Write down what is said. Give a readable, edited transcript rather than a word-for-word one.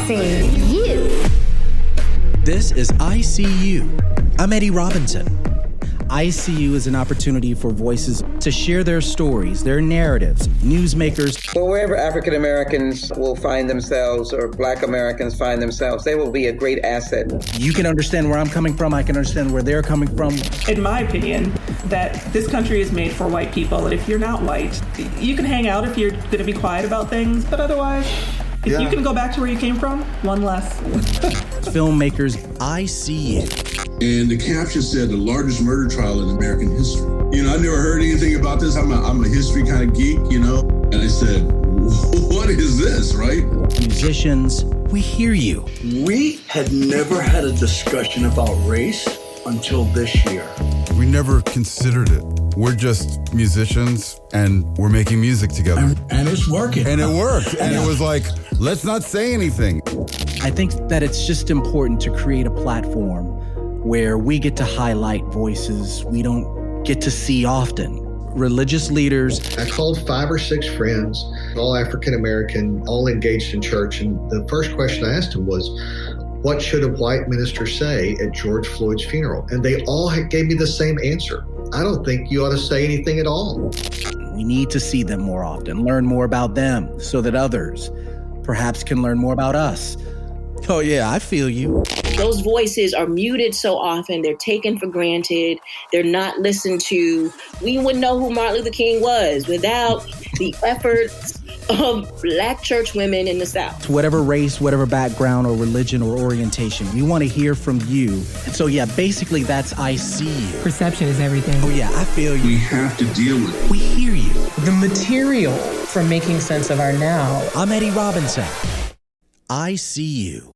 see you. This is I See You. I'm Eddie Robinson. I See You is an opportunity for voices to share their stories, their narratives, newsmakers. Well, wherever African Americans will find themselves or Black Americans find themselves, they will be a great asset. You can understand where I'm coming from. I can understand where they're coming from. In my opinion, that this country is made for white people. And if you're not white, you can hang out if you're going to be quiet about things. But otherwise, if you can go back to where you came from, one less. Filmmakers, I See You. And the caption said the largest murder trial in American history. You know, I never heard anything about this. I'm a history kind of geek, you know. And I said, what is this, right? Musicians, we hear you. We had never had a discussion about race until this year. We never considered it. We're just musicians and we're making music together. And it's working. And it worked. And it was like, let's not say anything. I think that it's just important to create a platform where we get to highlight voices we don't get to see often. Religious leaders. I called 5 or 6 friends, all African American, all engaged in church. And the first question I asked them was, what should a white minister say at George Floyd's funeral? And they all gave me the same answer. I don't think you ought to say anything at all. We need to see them more often, learn more about them so that others perhaps can learn more about us. Oh yeah, I feel you. Those voices are muted so often. They're taken for granted. They're not listened to. We wouldn't know who Martin Luther King was without the efforts of Black church women in the South. Whatever race, whatever background or religion or orientation, we want to hear from you. And so yeah, basically that's I See You. Perception is everything. Oh yeah, I feel you. We have to deal with it. We hear you. The material for making sense of our now. I'm Eddie Robinson. I See You.